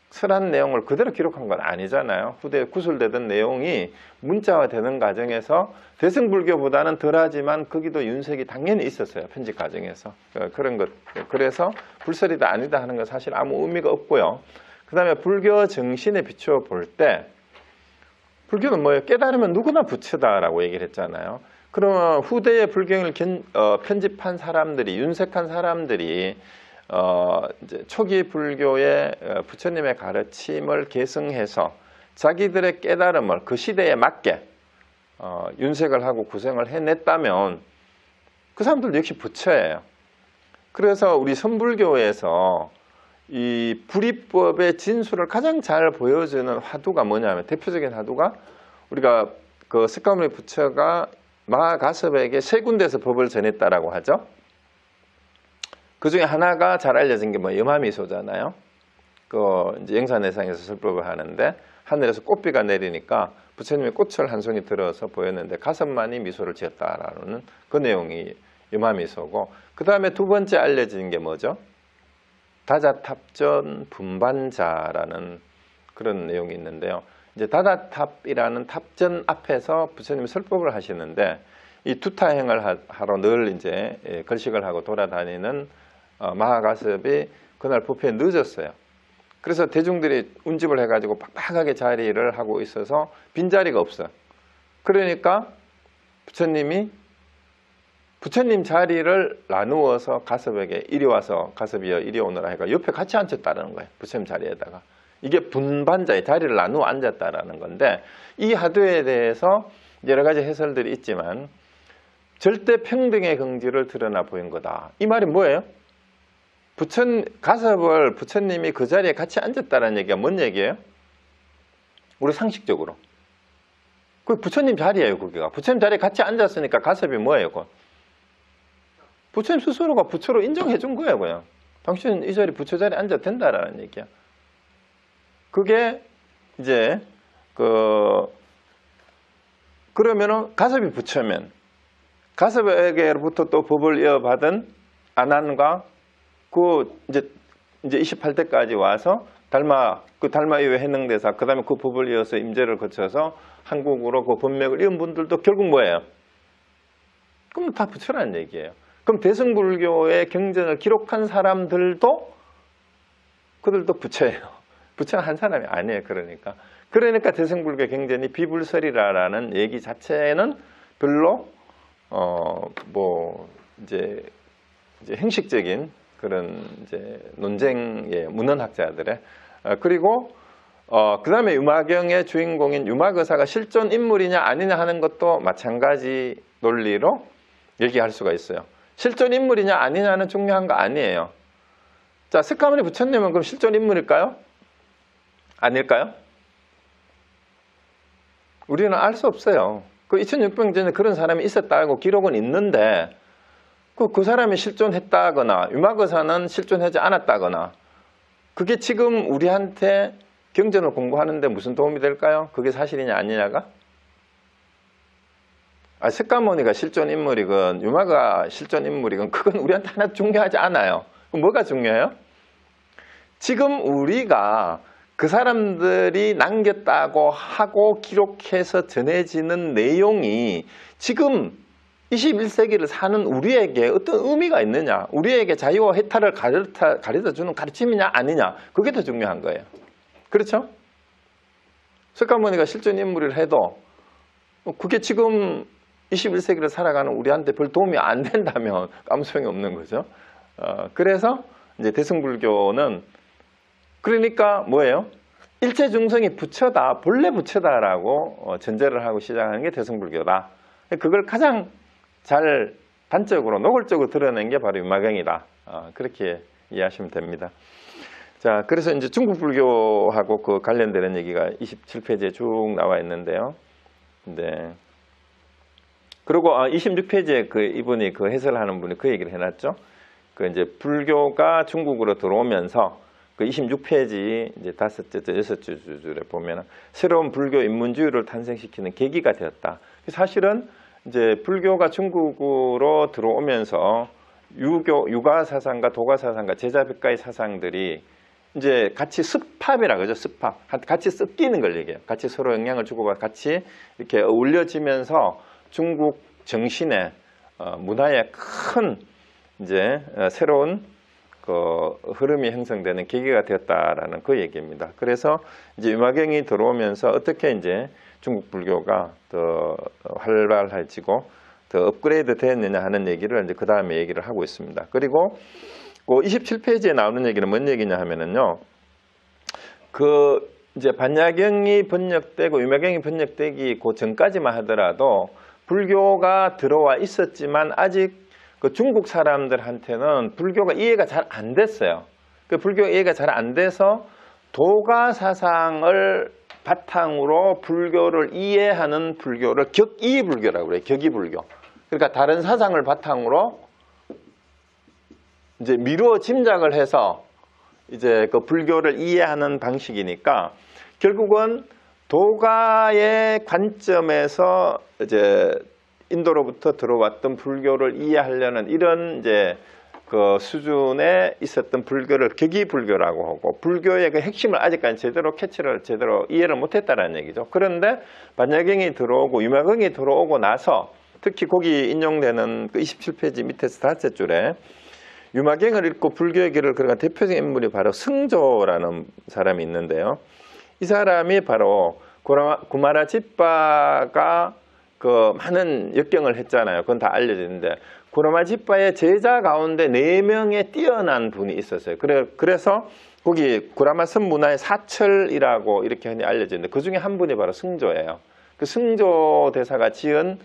설한 내용을 그대로 기록한 건 아니잖아요. 후대에 구술되던 내용이 문자화되는 과정에서 대승불교보다는 덜하지만 거기도 윤색이 당연히 있었어요. 편집 과정에서. 그런 것. 그래서 불설이다 아니다 하는 건 사실 아무 의미가 없고요. 그 다음에 불교 정신에 비추어 볼 때 불교는 뭐예요? 깨달으면 누구나 부처다라고 얘기를 했잖아요. 그러면 후대의 불경을 편집한 사람들이, 윤색한 사람들이 이제 초기 불교의 부처님의 가르침을 계승해서 자기들의 깨달음을 그 시대에 맞게 윤색을 하고 구성을 해냈다면 그 사람들 역시 부처예요. 그래서 우리 선불교에서 이 불이법의 진술을 가장 잘 보여주는 화두가 뭐냐면 대표적인 화두가 우리가 그 석가모니 부처가 마하가섭에게 세 군데에서 법을 전했다라고 하죠. 그 중에 하나가 잘 알려진 게 뭐 염화미소잖아요. 그 이제 영산회상에서 설법을 하는데 하늘에서 꽃비가 내리니까 부처님이 꽃을 한 송이 들어서 보였는데 가섭만이 미소를 지었다라는 그 내용이 염화미소고, 그 다음에 두 번째 알려진 게 뭐죠? 다자탑전 분반자라는 그런 내용이 있는데요. 이제 다자탑이라는 탑전 앞에서 부처님이 설법을 하시는데 이 투타행을 하러 늘 이제 걸식을 하고 돌아다니는 마하가섭이 그날 법회에 늦었어요. 그래서 대중들이 운집을 해가지고 빡빡하게 자리를 하고 있어서 빈자리가 없어요. 그러니까 부처님 자리를 나누어서 가섭에게 이리 와서 가섭이여 이리 오너라 해가 옆에 같이 앉혔다는 거예요. 부처님 자리에다가. 이게 분반자의 자리를 나누어 앉았다라는 건데 이 화두에 대해서 여러 가지 해설들이 있지만 절대 평등의 긍지를 드러나 보인 거다. 이 말이 뭐예요? 가섭을 부처님이 그 자리에 같이 앉았다는 얘기가 뭔 얘기예요? 우리 상식적으로. 그 부처님 자리예요, 거기가. 부처님 자리에 같이 앉았으니까 가섭이 뭐예요, 그건? 부처님 스스로가 부처로 인정해 준 거예요, 그냥. 당신 이 자리 부처 자리에 앉아도 된다라는 얘기야. 그게 이제 그러면은 가섭이 부처면 가섭에게로부터 또 법을 이어받은 아난과 그 이제 28대까지 와서 달마 이후에 해능대사, 그 다음에 그 법을 이어서 임재를 거쳐서 한국으로 그 법맥을 이은 분들도 결국 뭐예요? 그럼 다 부처라는 얘기예요. 그럼 대승불교의 경전을 기록한 사람들도 그들도 부처예요. 부처는 한 사람이 아니에요. 그러니까 대승불교 경전이 비불설이라는 얘기 자체는 별로 뭐 이제 형식적인 그런 이제 논쟁의 문헌학자들의 그리고 그 다음에 유마경의 주인공인 유마거사가 실존 인물이냐 아니냐 하는 것도 마찬가지 논리로 얘기할 수가 있어요. 실존 인물이냐 아니냐는 중요한 거 아니에요. 자, 석가모니 부처님은 그럼 실존 인물일까요? 아닐까요? 우리는 알 수 없어요. 그 2600년 전에 그런 사람이 있었다고 기록은 있는데 그 사람이 실존했다거나 유마거사는 실존하지 않았다거나 그게 지금 우리한테 경전을 공부하는데 무슨 도움이 될까요? 그게 사실이냐 아니냐가? 석가모니가 실존 인물이건 유마가 실존 인물이건 그건 우리한테 하나 중요하지 않아요. 그럼 뭐가 중요해요? 지금 우리가 그 사람들이 남겼다고 하고 기록해서 전해지는 내용이 지금 21세기를 사는 우리에게 어떤 의미가 있느냐, 우리에게 자유와 해탈을 가르쳐주는 가르침이냐 아니냐, 그게 더 중요한 거예요. 그렇죠? 석가모니가 실존 인물을 해도 그게 지금 21세기를 살아가는 우리한테 별 도움이 안 된다면 아무 소용이 없는 거죠. 그래서 이제 대승불교는 그러니까 뭐예요? 일체중생이 부처다, 본래 부처다라고 전제를 하고 시작하는 게 대승불교다. 그걸 가장 잘 단적으로 노골적으로 드러낸 게 바로 유마경이다. 그렇게 이해하시면 됩니다. 자, 그래서 이제 중국 불교하고 그 관련되는 얘기가 27페이지에 쭉 나와 있는데요. 네. 그리고 26페이지에 그 이분이 그 해설하는 분이 그 얘기를 해놨죠. 그 이제 불교가 중국으로 들어오면서 그 26페이지 이제 5째, 6째 줄에 보면은 새로운 불교 인문주의를 탄생시키는 계기가 되었다. 사실은 이제 불교가 중국으로 들어오면서 유가 사상과 도가 사상과 제자백가의 사상들이 이제 같이 습합이라 그러죠. 습합. 같이 섞이는 걸 얘기해요. 같이 서로 영향을 주고 같이 이렇게 어울려지면서 중국 정신의 문화에 큰 이제 새로운 그 흐름이 형성되는 계기가 되었다라는 그 얘기입니다. 그래서 이제 유마경이 들어오면서 어떻게 이제 중국 불교가 더 활발해지고 더 업그레이드 되었느냐 하는 얘기를 이제 그 다음에 얘기를 하고 있습니다. 그리고 그 27페이지에 나오는 얘기는 뭔 얘기냐 하면은요, 그 이제 반야경이 번역되고 유마경이 번역되기 그 전까지만 하더라도 불교가 들어와 있었지만 아직 그 중국 사람들한테는 불교가 이해가 잘 안 됐어요. 그 불교 이해가 잘 안 돼서 도가 사상을 바탕으로 불교를 이해하는 불교를 격이 불교라고 그래요. 격이 불교. 그러니까 다른 사상을 바탕으로 이제 미루어 짐작을 해서 이제 그 불교를 이해하는 방식이니까 결국은 도가의 관점에서 이제 인도로부터 들어왔던 불교를 이해하려는 이런 이제 그 수준에 있었던 불교를 격이 불교라고 하고 불교의 그 핵심을 아직까지 제대로 캐치를 제대로 이해를 못했다는 얘기죠. 그런데 반야경이 들어오고 유마경이 들어오고 나서 특히 거기 인용되는 그 27페이지 밑에서 5째 줄에 유마경을 읽고 불교의 길을 걸어간 대표적인 인물이 바로 승조라는 사람이 있는데요. 이 사람이 바로 구마라 집바가 그 많은 역경을 했잖아요. 그건 다 알려지는데 구라마 집바의 제자 가운데 4명의 뛰어난 분이 있었어요. 그래서 거기 구라마 선 문화의 사철이라고 이렇게 흔히 알려지는데 그 중에 한 분이 바로 승조예요. 그 승조 대사가 지은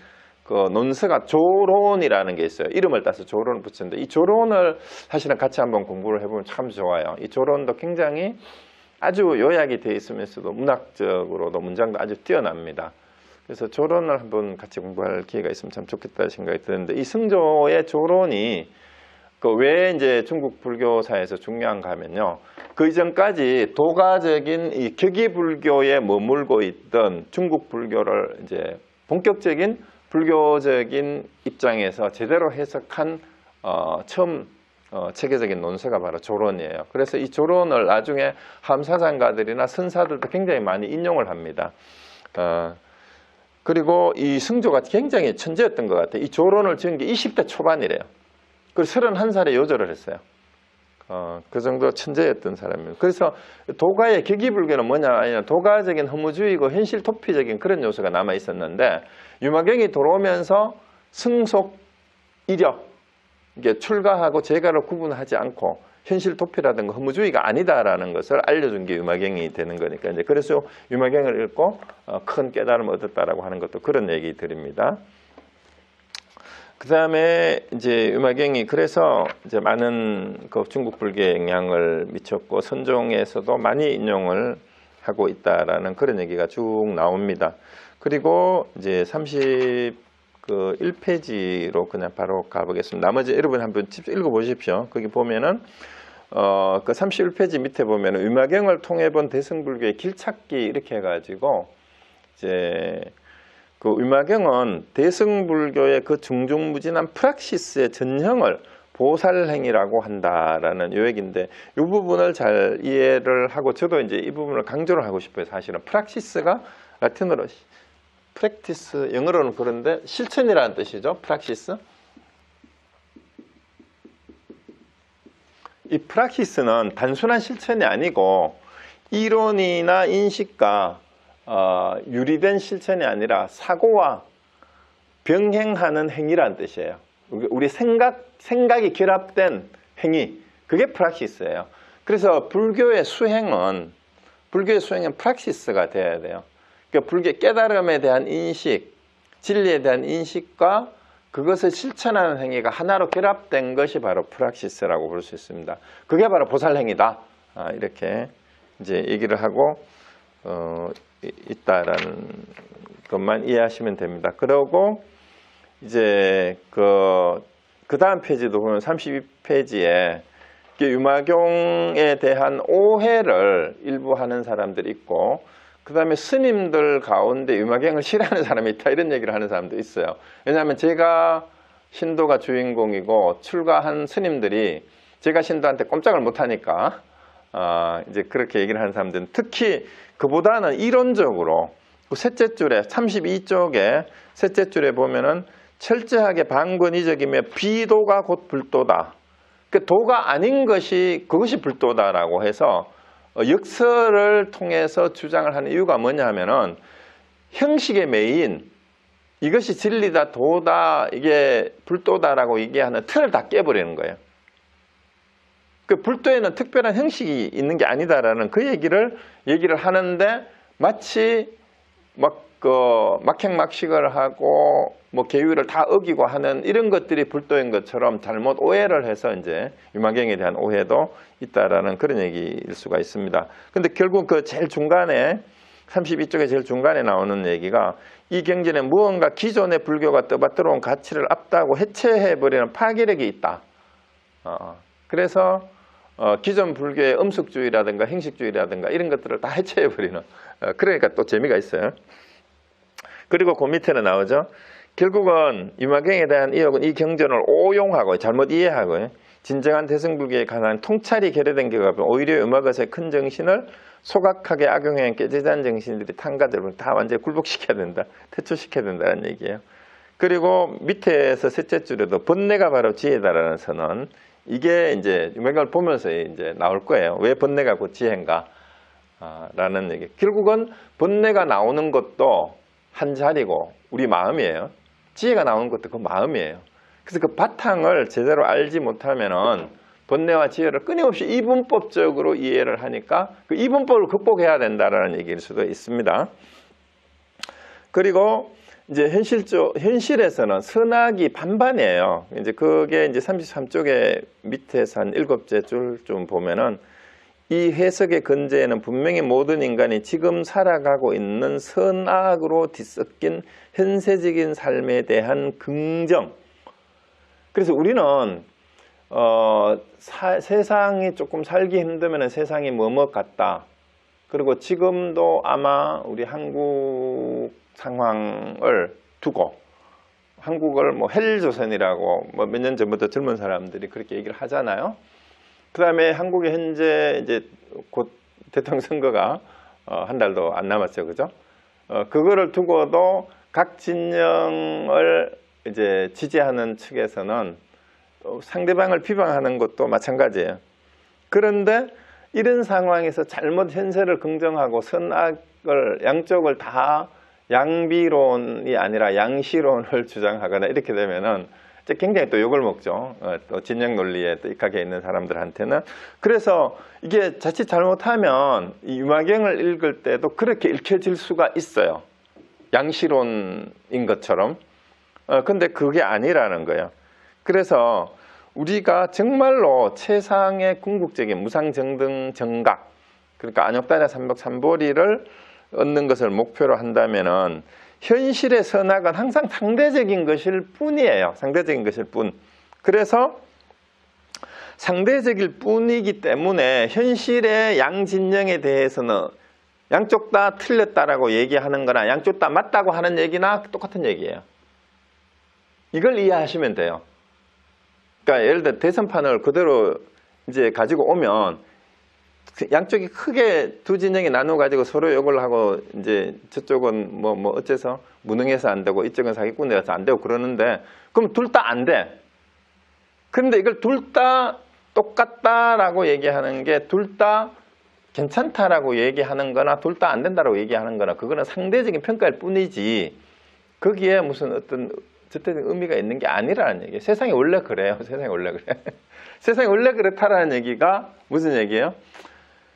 그 논서가 조론이라는 게 있어요. 이름을 따서 조론을 붙였는데 이 조론을 사실은 같이 한번 공부를 해보면 참 좋아요. 이 조론도 굉장히 아주 요약이 되어 있으면서도 문학적으로도 문장도 아주 뛰어납니다. 그래서 조론을 한번 같이 공부할 기회가 있으면 참 좋겠다 생각이 드는데 이 승조의 조론이 그 왜 이제 중국 불교사에서 중요한가 하면요. 그 이전까지 도가적인 이 격이 불교에 머물고 있던 중국 불교를 이제 본격적인 불교적인 입장에서 제대로 해석한 처음 체계적인 논서가 바로 조론이에요. 그래서 이 조론을 나중에 함사상가들이나 선사들도 굉장히 많이 인용을 합니다. 그리고 이 승조가 굉장히 천재였던 것 같아요. 이 조론을 지은 게 20대 초반이래요. 그리고 31살에 요절을 했어요. 그 정도 천재였던 사람이에요. 그래서 도가의 격이불교는 뭐냐 아니냐 도가적인 허무주의고 현실 도피적인 그런 요소가 남아 있었는데 유마경이 들어오면서 승속 이력 이게 출가하고 재가를 구분하지 않고 현실 도피라든가 허무주의가 아니다라는 것을 알려준 게 유마경이 되는 거니까 이제 그래서 유마경을 읽고 큰 깨달음을 얻었다라고 하는 것도 그런 얘기 드립니다. 그 다음에 이제 유마경이 그래서 이제 많은 그 중국 불교에 영향을 미쳤고 선종에서도 많이 인용을 하고 있다라는 그런 얘기가 쭉 나옵니다. 그리고 이제 31페이지로 그냥 바로 가보겠습니다. 나머지 여러분 한번 읽어보십시오. 거기 보면은 그 31페이지 밑에 보면은 유마경을 통해 본 대승불교의 길찾기 이렇게 해가지고 이제 그 위마경은 대승불교의 그 중중무진한 프락시스의 전형을 보살행위라고 한다라는 요약인데 이 부분을 잘 이해를 하고 저도 이제 이 부분을 강조를 하고 싶어요. 사실은 프락시스가 라틴어로 프랙티스, 영어로는 그런데 실천이라는 뜻이죠. 프락시스. 이 프락시스는 단순한 실천이 아니고 이론이나 인식과 유리된 실천이 아니라 사고와 병행하는 행위라는 뜻이에요. 우리 생각이 결합된 행위, 그게 프락시스예요. 그래서 불교의 수행은 프락시스가 되어야 돼요. 그러니까 불교의 깨달음에 대한 인식, 진리에 대한 인식과 그것을 실천하는 행위가 하나로 결합된 것이 바로 프락시스라고 볼 수 있습니다. 그게 바로 보살행위다. 이렇게 이제 얘기를 하고 있다라는 것만 이해하시면 됩니다. 그리고 이제 그 다음 페이지도 보면 32페이지에 유마경에 대한 오해를 일부 하는 사람들이 있고 그 다음에 스님들 가운데 유마경을 싫어하는 사람이 있다 이런 얘기를 하는 사람도 있어요. 왜냐하면 제가 신도가 주인공이고 출가한 스님들이 제가 신도한테 꼼짝을 못하니까 이제 그렇게 얘기를 하는 사람들은 특히 그보다는 이론적으로 셋째 줄에 32쪽에 셋째 줄에 보면은 철저하게 방권이적이며 비도가 곧 불도다. 그 도가 아닌 것이 그것이 불도다라고 해서 역설을 통해서 주장을 하는 이유가 뭐냐 하면은 형식의 매인 이것이 진리다 도다 이게 불도다라고 얘기하는 틀을 다 깨버리는 거예요. 그 불도에는 특별한 형식이 있는 게 아니다라는 그 얘기를 하는데 마치 막행막식을 하고 계율을 다 어기고 하는 이런 것들이 불도인 것처럼 잘못 오해를 해서 이제 유마경에 대한 오해도 있다라는 그런 얘기일 수가 있습니다. 근데 결국 그 제일 중간에 32쪽에 제일 중간에 나오는 얘기가 이 경전에 무언가 기존의 불교가 떠받들어온 가치를 앞다고 해체해버리는 파괴력이 있다. 그래서 기존 불교의 음숙주의라든가 행식주의라든가 이런 것들을 다 해체해버리는 그러니까 또 재미가 있어요. 그리고 그 밑에는 나오죠. 결국은 유마경에 대한 의혹은 이 경전을 오용하고 잘못 이해하고 진정한 대승불교에 관한 통찰이 결여된 결과 오히려 음악것의 큰 정신을 소각하게 악용해 깨지단 정신들이 탕가들을 다 완전히 굴복시켜야 된다. 퇴출시켜야 된다는 얘기예요. 그리고 밑에서 셋째 줄에도 번뇌가 바로 지혜다라는 선언. 이게 이제 유마경을 보면서 이제 나올 거예요. 왜 번뇌가 곧 지혜인가? 라는 얘기. 결국은 번뇌가 나오는 것도 한 자리고 우리 마음이에요. 지혜가 나오는 것도 그 마음이에요. 그래서 그 바탕을 제대로 알지 못하면은 번뇌와 지혜를 끊임없이 이분법적으로 이해를 하니까 그 이분법을 극복해야 된다라는 얘기일 수도 있습니다. 그리고 이제 현실에서는 선악이 반반이에요. 이제 그게 이제 33쪽에 밑에서 한 7째 줄 좀 보면은 이 해석의 근저에는 분명히 모든 인간이 지금 살아가고 있는 선악으로 뒤섞인 현세적인 삶에 대한 긍정. 그래서 우리는 세상이 조금 살기 힘들면 세상이 뭐뭐 같다. 그리고 지금도 아마 우리 한국 상황을 두고 한국을 헬조선이라고 몇 년 전부터 젊은 사람들이 그렇게 얘기를 하잖아요. 그 다음에 한국의 현재 이제 곧 대통령 선거가 한 달도 안 남았죠, 그죠? 그거를 두고도 각 진영을 이제 지지하는 측에서는 상대방을 비방하는 것도 마찬가지예요. 그런데 이런 상황에서 잘못 현세를 긍정하고 선악을 양쪽을 다 양비론이 아니라 양시론을 주장하거나 이렇게 되면은 굉장히 또 욕을 먹죠. 또 진영 논리에 또 익하게 있는 사람들한테는. 그래서 이게 자칫 잘못하면 이 유마경을 읽을 때도 그렇게 읽혀질 수가 있어요. 양시론인 것처럼. 근데 그게 아니라는 거예요. 그래서 우리가 정말로 최상의 궁극적인 무상정등 정각, 그러니까 안욕단의 삼복삼보리를 얻는 것을 목표로 한다면은 현실의 선악은 항상 상대적인 것일 뿐이에요. 상대적인 것일 뿐. 그래서 상대적일 뿐이기 때문에 현실의 양진영에 대해서는 양쪽 다 틀렸다라고 얘기하는 거나 양쪽 다 맞다고 하는 얘기나 똑같은 얘기예요. 이걸 이해하시면 돼요. 그러니까 예를 들어 대선판을 그대로 이제 가지고 오면 양쪽이 크게 두 진영이 나눠 가지고 서로 욕을 하고 이제 저쪽은 뭐 어째서 무능해서 안 되고 이쪽은 사기꾼이라서 안 되고 그러는데 그럼 둘 다 안 돼. 그런데 이걸 둘 다 똑같다라고 얘기하는 게 둘 다 괜찮다라고 얘기하는 거나 둘 다 안 된다라고 얘기하는 거나 그거는 상대적인 평가일 뿐이지 거기에 무슨 어떤 절대적인 의미가 있는 게 아니라는 얘기예요. 세상이 원래 그래요. 세상이 원래 그래. 세상이 원래 그렇다라는 얘기가 무슨 얘기예요?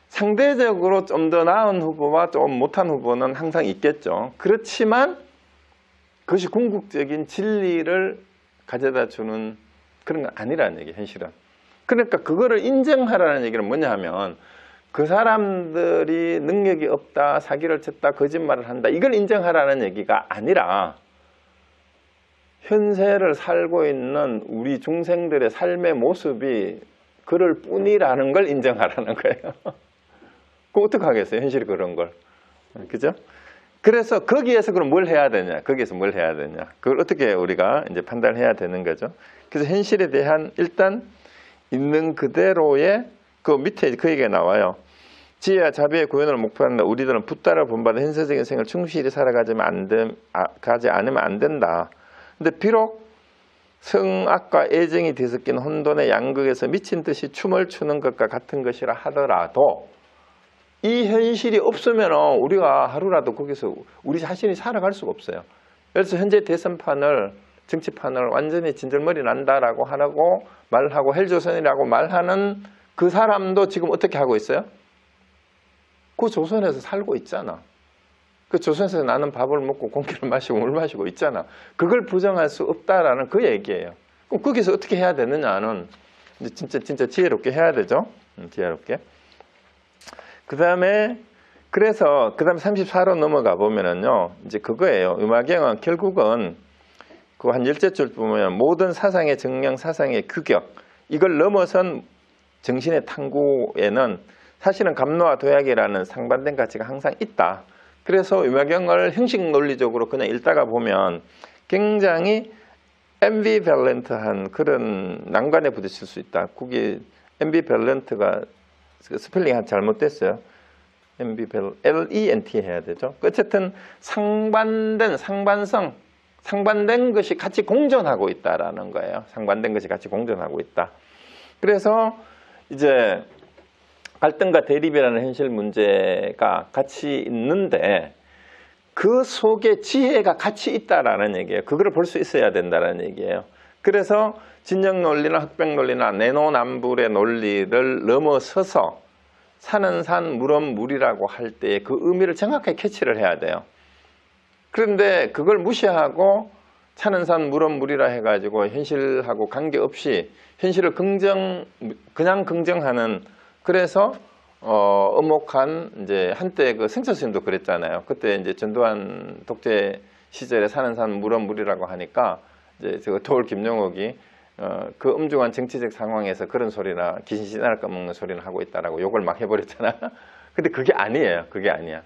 상대적으로 좀 더 나은 후보와 좀 못한 후보는 항상 있겠죠. 그렇지만 그것이 궁극적인 진리를 가져다 주는 그런 건 아니라는 얘기예요. 현실은. 그러니까 그거를 인정하라는 얘기는 뭐냐 하면 그 사람들이 능력이 없다, 사기를 쳤다, 거짓말을 한다 이걸 인정하라는 얘기가 아니라 현세를 살고 있는 우리 중생들의 삶의 모습이 그럴 뿐이라는 걸 인정하라는 거예요. 그거 어떻게 하겠어요? 현실이 그런 걸. 그죠? 그래서 거기에서 그럼 뭘 해야 되냐? 거기에서 뭘 해야 되냐? 그걸 어떻게 우리가 이제 판단해야 되는 거죠? 그래서 현실에 대한 일단 있는 그대로의 그 밑에 그 얘기가 나와요. 지혜와 자비의 구현을 목표한다. 우리들은 붓다를 본받아 현세적인 생을 충실히 살아가지 않으면 안 된다. 근데 비록 성악과 애정이 뒤섞인 혼돈의 양극에서 미친 듯이 춤을 추는 것과 같은 것이라 하더라도 이 현실이 없으면 우리가 하루라도 거기서 우리 자신이 살아갈 수가 없어요. 그래서 현재 대선판을 정치판을 완전히 진절머리 난다라고 하고 말하고 헬조선이라고 말하는 그 사람도 지금 어떻게 하고 있어요? 그 조선에서 살고 있잖아. 그 조선에서 나는 밥을 먹고 공기를 마시고 물 마시고 있잖아. 그걸 부정할 수 없다라는 그 얘기예요. 그럼 거기서 어떻게 해야 되느냐는 이제 진짜 지혜롭게 해야 되죠. 지혜롭게. 그 다음에 34로 넘어가 보면은요, 이제 그거예요. 음악영은 결국은 그 한 10줄 보면 모든 사상의 정령, 사상의 규격, 이걸 넘어선 정신의 탐구에는 사실은 감노와 도약이라는 상반된 가치가 항상 있다. 그래서 음악영을 형식 논리적으로 그냥 읽다가 보면 굉장히 앰비밸런트한 그런 난관에 부딪힐 수 있다. 그게 앰비밸런트가 스펠링이 잘못됐어요. LENT 해야 되죠. 어쨌든 상반된 것이 같이 공존하고 있다라는 거예요. 상반된 것이 같이 공존하고 있다. 그래서 이제 갈등과 대립이라는 현실 문제가 같이 있는데 그 속에 지혜가 같이 있다라는 얘기예요. 그거를 볼 수 있어야 된다는 얘기예요. 그래서 진영 논리나 흑백 논리나 내노남불의 논리를 넘어서서 산은 산, 물은 물이라고 할 때 그 의미를 정확하게 캐치를 해야 돼요. 그런데 그걸 무시하고 산은 산, 물은 물이라 해가지고 현실하고 관계없이 현실을 그냥 긍정하는 그래서 엄혹한 이제 한때 그 승철 스님도 그랬잖아요. 그때 이제 전두환 독재 시절에 산은 산, 물은 물이라고 하니까 이제 저 토올 김용옥이 그 엄중한 정치적 상황에서 그런 소리나 귀신 씨알 까먹는 소리를 하고 있다라고 욕을 막 해버렸잖아. 근데 그게 아니에요. 그게 아니야.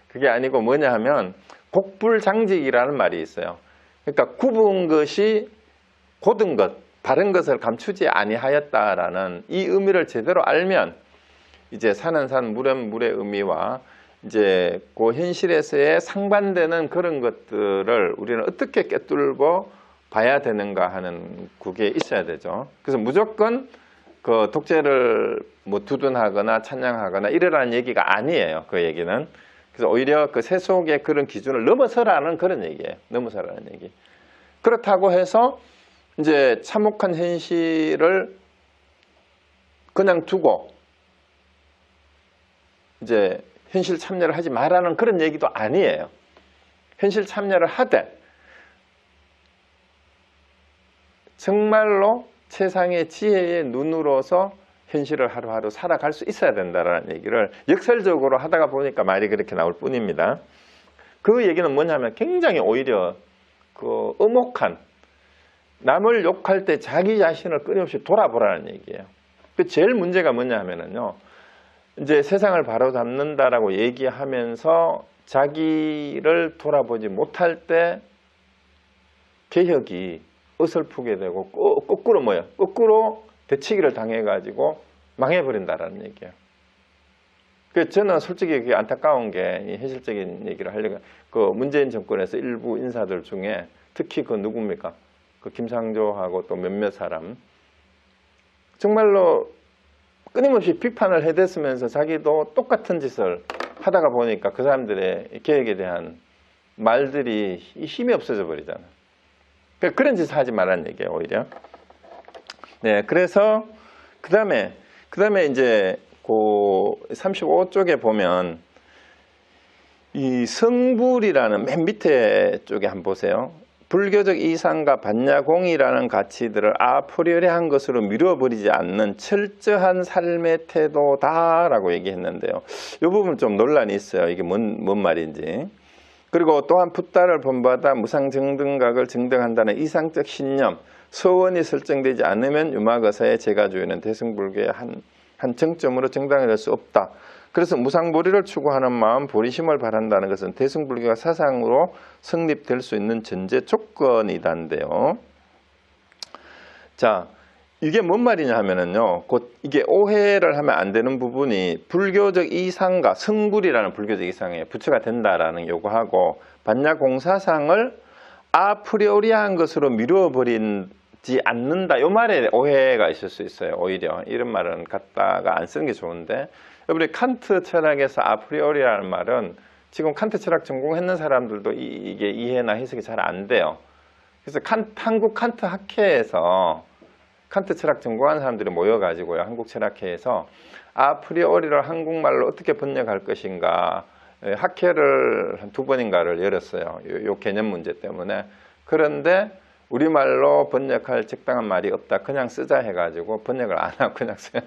그게 아니고 뭐냐 하면 곡불장직이라는 말이 있어요. 그러니까 굽은 것이 곧은 것, 바른 것을 감추지 아니하였다라는 이 의미를 제대로 알면 이제 산은 산, 물은 물의 의미와 이제 그 현실에서의 상반되는 그런 것들을 우리는 어떻게 꿰뚫고 봐야 되는가 하는 그게 있어야 되죠. 그래서 무조건 그 독재를 뭐 두둔하거나 찬양하거나 이러라는 얘기가 아니에요. 그 얘기는. 그래서 오히려 그 세속의 그런 기준을 넘어서라는 그런 얘기예요. 넘어서라는 얘기. 그렇다고 해서 이제 참혹한 현실을 그냥 두고 이제 현실 참여를 하지 말라는 그런 얘기도 아니에요. 현실 참여를 하되 정말로 세상의 지혜의 눈으로서 현실을 하루하루 살아갈 수 있어야 된다는 얘기를 역설적으로 하다가 보니까 말이 그렇게 나올 뿐입니다. 그 얘기는 뭐냐면 굉장히 오히려 그 엄혹한 남을 욕할 때 자기 자신을 끊임없이 돌아보라는 얘기예요. 그 제일 문제가 뭐냐 하면은요. 이제 세상을 바로잡는다라고 얘기하면서 자기를 돌아보지 못할 때 개혁이 어설프게 되고 거꾸로 뭐야? 거꾸로 되치기를 당해가지고 망해버린다라는 얘기예요. 그 저는 솔직히 그게 안타까운 게 이 현실적인 얘기를 하려고 그 문재인 정권에서 일부 인사들 중에 특히 그 누굽니까? 그 김상조하고 또 몇몇 사람 정말로 끊임없이 비판을 해댔으면서 자기도 똑같은 짓을 하다가 보니까 그 사람들의 개혁에 대한 말들이 힘이 없어져 버리잖아요. 그런 짓을 하지 말라는 얘기예요, 오히려. 네, 그래서 그 다음에 이제 그 35쪽에 보면 이 성불이라는 맨 밑에 쪽에 한번 보세요. 불교적 이상과 반야공이라는 가치들을 아프리어리한 것으로 미뤄버리지 않는 철저한 삶의 태도다라고 얘기했는데요. 이 부분 좀 논란이 있어요. 이게 뭔 말인지. 그리고 또한 붓다를 본받아 무상정등각을 증등한다는 이상적 신념, 서원이 설정되지 않으면 유마거사의 제가주의는 대승불교의 한 정점으로 정당화될 수 없다. 그래서 무상보리를 추구하는 마음, 보리심을 바란다는 것은 대승불교가 사상으로 성립될 수 있는 전제 조건이단데요. 자, 이게 뭔 말이냐 하면은요, 곧 이게 오해를 하면 안 되는 부분이 불교적 이상과 성불이라는 불교적 이상에 부처가 된다라는 요구하고 반야공사상을 아프리오리한 것으로 미뤄버리지 않는다. 요 말에 오해가 있을 수 있어요. 오히려 이런 말은 갖다가 안 쓰는 게 좋은데, 여러분이 칸트 철학에서 아프리오리라는 말은 지금 칸트 철학 전공했는 사람들도 이게 이해나 해석이 잘 안 돼요. 그래서 한국 칸트 학회에서 칸트 철학 전공한 사람들이 모여가지고요, 한국 철학회에서 아프리오리를 한국말로 어떻게 번역할 것인가 학회를 한 2번인가를 열었어요. 요 개념 문제 때문에. 그런데 우리말로 번역할 적당한 말이 없다. 그냥 쓰자 해가지고 번역을 안 하고 그냥 써요.